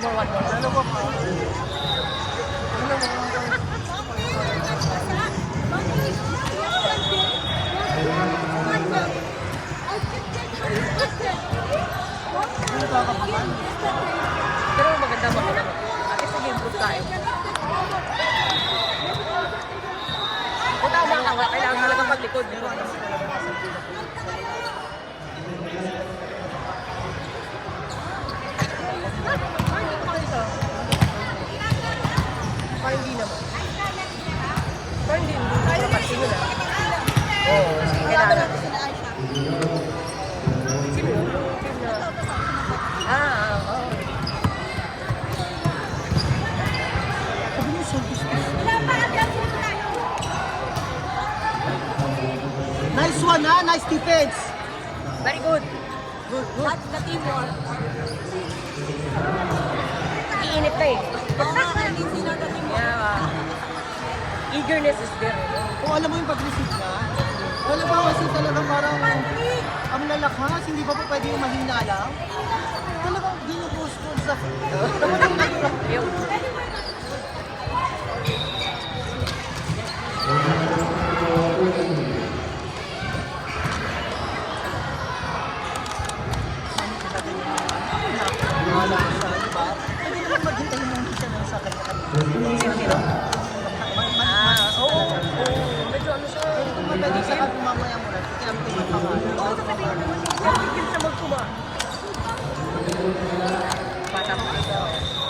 one more. Dalawa pa. Pero maganda maganda. At least nag-improve tayo. Kung tama ka nga, kailangan talagang paglikod. Parang hindi naman. Parang hindi napansin nyo na. Oo, sige, kailangan. Sino yun? Oo. Nice one ha, nice defense. Very good. Good. That's the teamwork. Iinit na eh. Oo nga, I can see na the teamwork. Yeah. Eagerness is there. Kung alam mo yung pag-receive niya, wala ba kasi talagang parang ang lalakas, hindi ba po pwede yung mahina lang? Talagang ginupost ko sa... Ayun. Wala siya, di ba? Pwede naman maghintay mo siya ng sa kanya-kanya. Oo. Medyo ano siya. Kung mapwede siya kung mamaya mo na, kaya mo tingin pa ka. Oo, sa pwede naman. Hindi siya magtuma. Bata pa siya.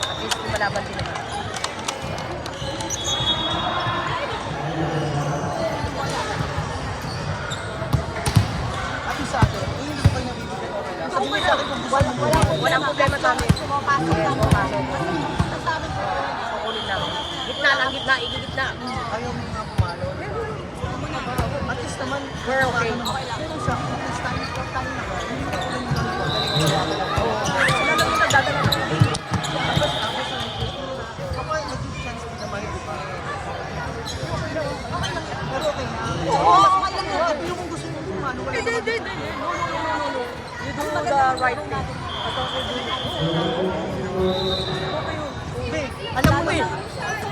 At least lumalaban din naman. At yung sa akin, hindi ko kayo nabibigyan okay lang. Sabi mo sa akin kung gusto mo. Walang problema sa amin. Pumapasok Yes, lang. pumapasok. Sabi ko, Kukunin lang. Gitna lang, gitna. Igigitna. Ayaw mo nga pumalo. At least naman, We're okay. Pero siya, at least tayo na ba? Hindi ko ulit yung magaling. Wala lang yung nagdadala. Ako ay nag-chance din naman. Pero okay na. oo, okay lang yun. Pero kung gusto mo pumalo, wala Hindi, naman. hindi, hindi. No. You do the right thing. That's also do. Hindi,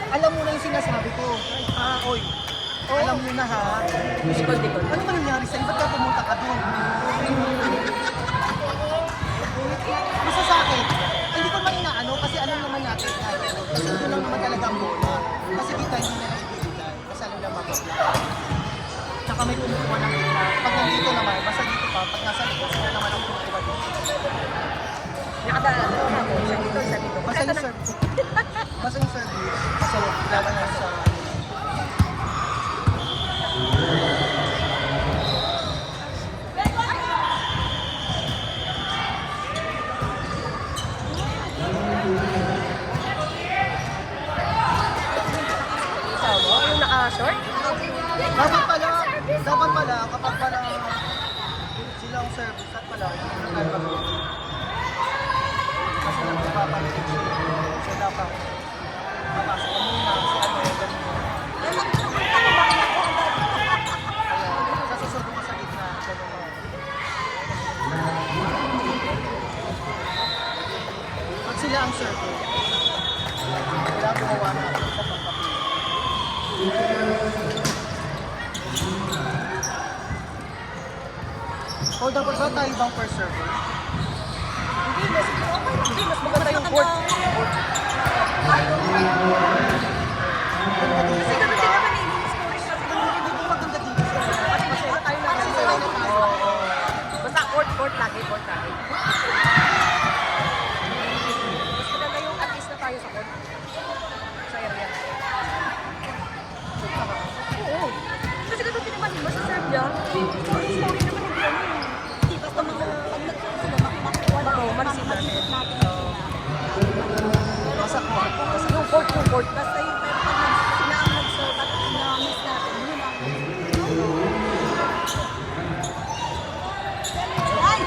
alam mo na yung sinasabi ko. Oy. Alam mo na ha. Musical dito. Ano ba nangyari sa'yo? Ba't ka pumunta ka doon? Gusto sa akin, hindi ko naman inaano kasi alam naman natin na doon lang naman talaga ang bola. Kasi kita hindi na naibibigay. Kasi alam naman mapagla. Tsaka may kumukuha ng kita. Pag nandito naman, basta dito pa, pag nasa likod, sila naman ang kumukuha dito. Nakadala na ako. Isa dito, isa dito. Basta yung service. Basta yung service. Kasi laban na sa... Yung naka-short? Dapat pala, kapag pala sila ang service at pala, hindi na tayo mag kasi lang papapalit so dapat papasok ko muna kasi ano yung ganun kaya sa susunod ko sa gitna ganun pag sila ang service kailangan gumawa na sa pagpapili. O dapat ba tayo bang per server? Hindi, mas maganda yung court. Kasi ganun din naman eh, yung scoring na Hindi ko maganda dito. At masaya tayo na kasi tayo na tayo. Basta court lagi. Mas maganda yung at least na tayo sa court. Sa area. Oo. Kasi ganun din naman, masaserve niya. Scoring naman hindi ano eh. Hindi, basta mga pag nag-serve sila, makuha na. Oo, mag-receive natin. Mag-receive natin sila. Nasa court. Kasi yung court. Basta yung pag sila ang nag-serve at na-miss natin, yun ang... Ay!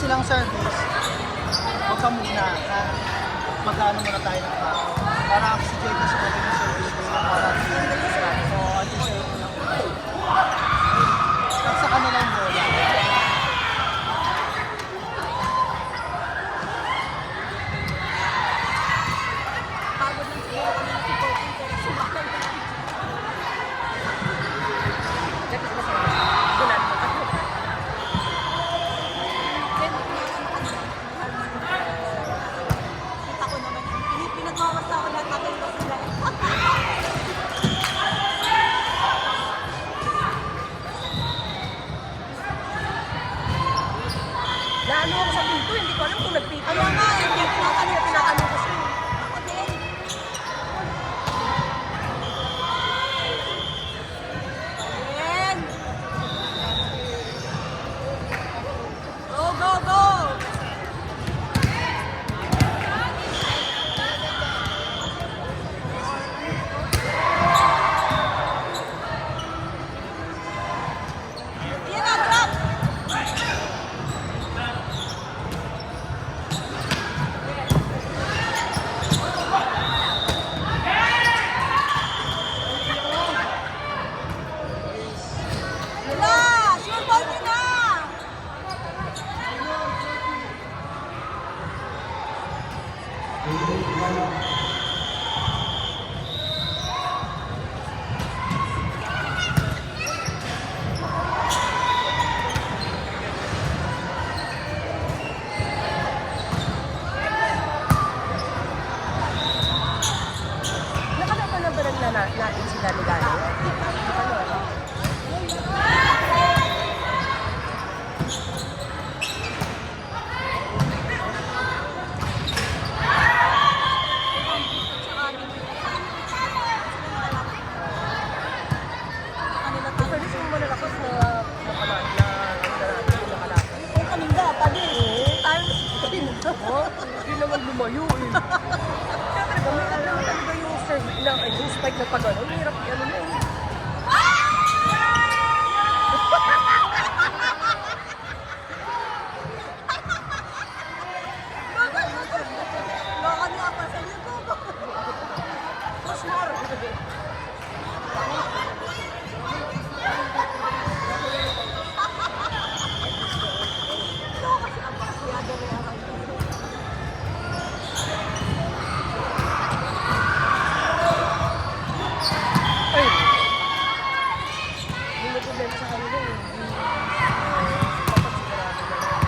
silang service, huwag ka muna, ha? Mag-ano muna tayo ng tao. Para si Jay kasi pwede yung service ko para so, at least sa'yo ko lang. At sa kanila yung bola. Pagod ng siguro kami ng supporting pero sumakal na. Dati sila sa bulan mo. Kita ko naman, pinagmamas ako lahat natin ko sila. Naano ako sa pinto, hindi ko alam kung nagpito. Kaya nga, hindi Pinakano ko siya. Ako din. Ayan. Go, go, go! Ayan na, drop! Wala! Sure ball nyo na! Nakakapa na ba natin sila ni Gano? Pwede mo malalakas na nakalakas. Kung kaming dapat eh. Hindi naman lumayo eh. Siyempre, gamitan naman talaga yung serve na yung spike na pag ano. Hirap ano na eh. Baka niya pa sa iyo. Mas more. Ay! Hindi mo problema sa kanila eh. Papagsigurado na lang.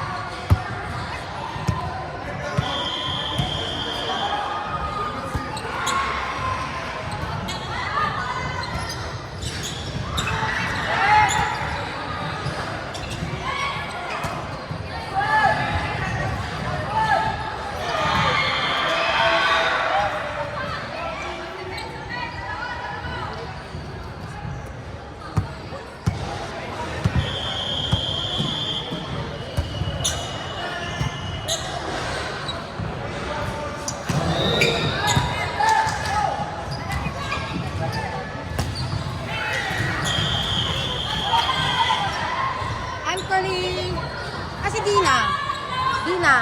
I'm calling. Kasi Dina. Dina.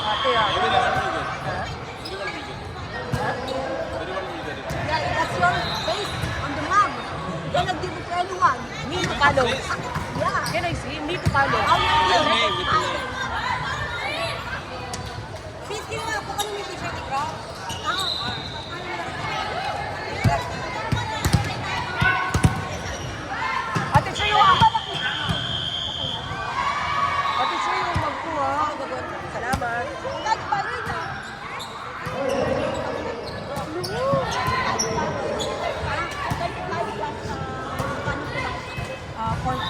Ate ah. Yeah, that's your base on the map. You cannot give it to anyone. Me to follow. Yeah. Can I see? Me to follow. How you feel? Please, kaya nga po kami may t-shirt ikaw. Ate, siya yung Ate, siya yung magkuha. Salamat. Nagpalit na. Ah, 40.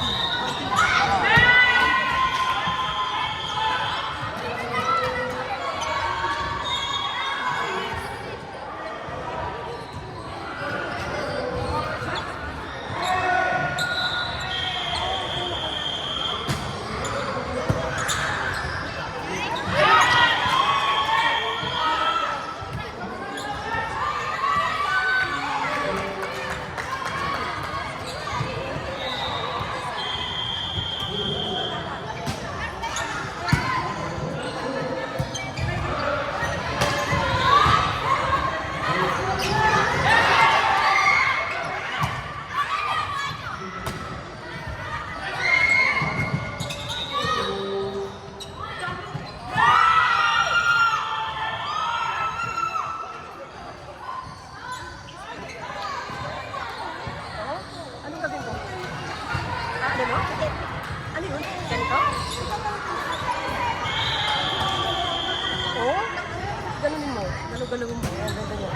galawin mo. Yan, ganda niya.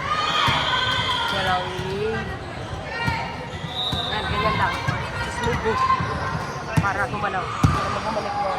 Galawin. Yan, ganyan lang. Smooth mo. Para gumalaw. Para magkamalik mo.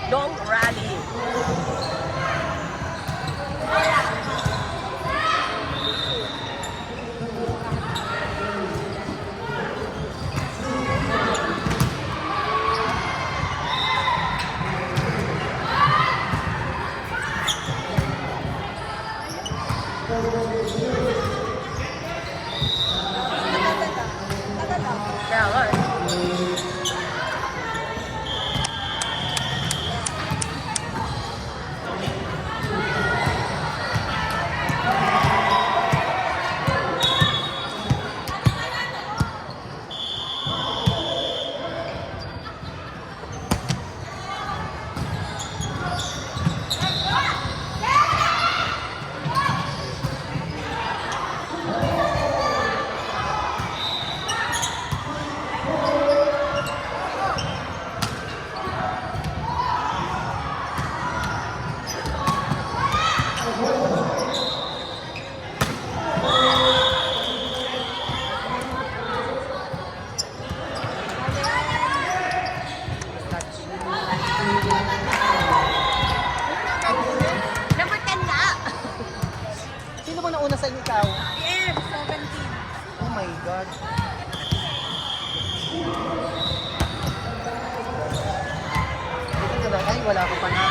Long rally. Kaya nga eh. Number 10 nga. Sino ba nauna sa inyo, ikaw? PM, 17. Oh my God. Ito na, ay wala ko pa na.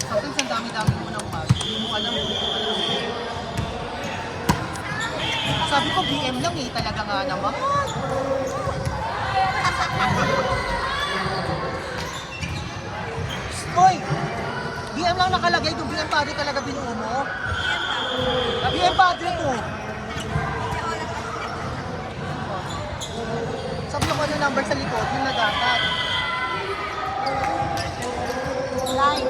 Sometimes ang dami-dami mo nang mag. Hindi mo alam, hindi mo alam. Sabi ko BM lang eh, talaga nga naman. Hoy! BM lang nakalagay doon, BM Padre talaga binuo mo? BM Padre to. Sabi ko ano number sa likod, yung nagatat. Line.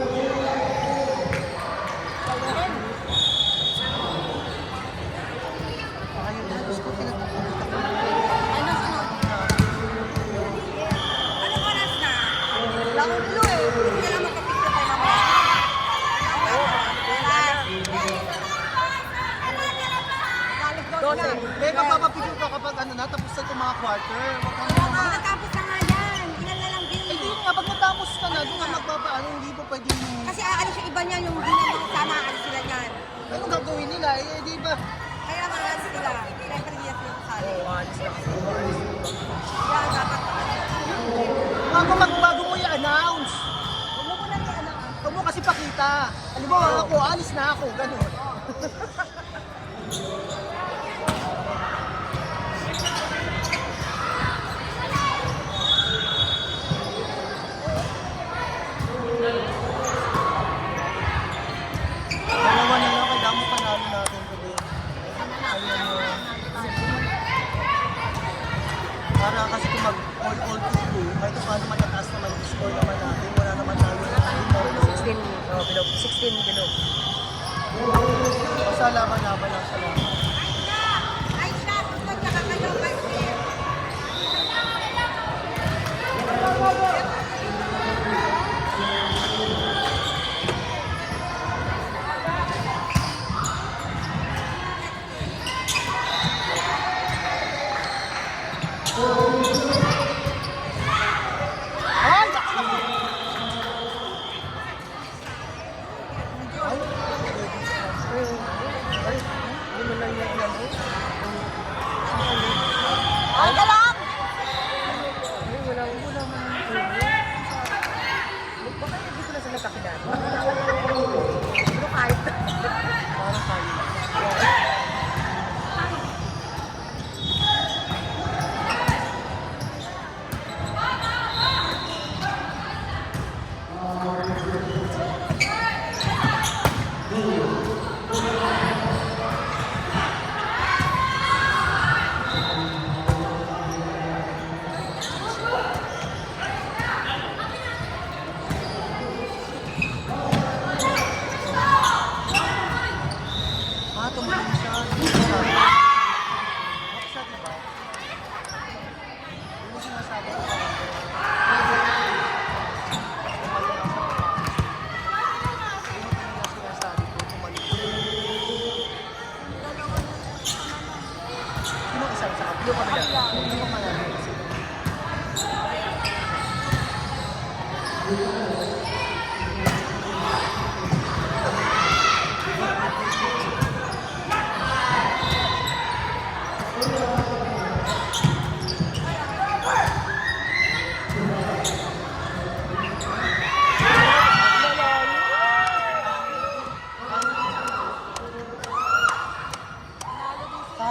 Ayun, gusto ko pinagpupunta ko. Ano sunod? Anong oras na? Lang blue eh. Hindi na magkapicture tayo mamaya. Dose. Teka, papapicture ka kapag ano na, tapos na itong mga quarter. Huwag kang naman. Natapos na nga yan. Ilan na lang din. Eh di nga, pag natapos ka na, doon ka magpapaano, hindi po pwede yung... Kasi aalis yung iba niyan, yung hindi naman sana aalis sila niyan. Anong gagawin nila? Eh, di ba? Kaya nga aalis sila. Siyempre hindi na sila kasali. Oo, alis na. Kaya dapat Bago mo i-announce. huwag mo muna i-ano. Huwag mo kasi pakita. Alam mo, ako, alis na ako. Ganun. Dalawa na lang, kaya mo panalo natin today. Ayun mo. Para kasi kung mag-all to two, kahit paano matataas naman yung score naman natin, wala naman tayo na tayo. 16, below. 16 below. Basta laban-laban lang sa laban. Ay, siya. Huwag nakakalaw kayo.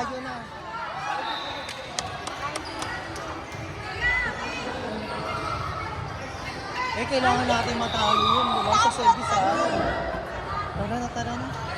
Tayo na. Kailangan natin matalo yun. Wala sa service, ha? Tara na, tara na.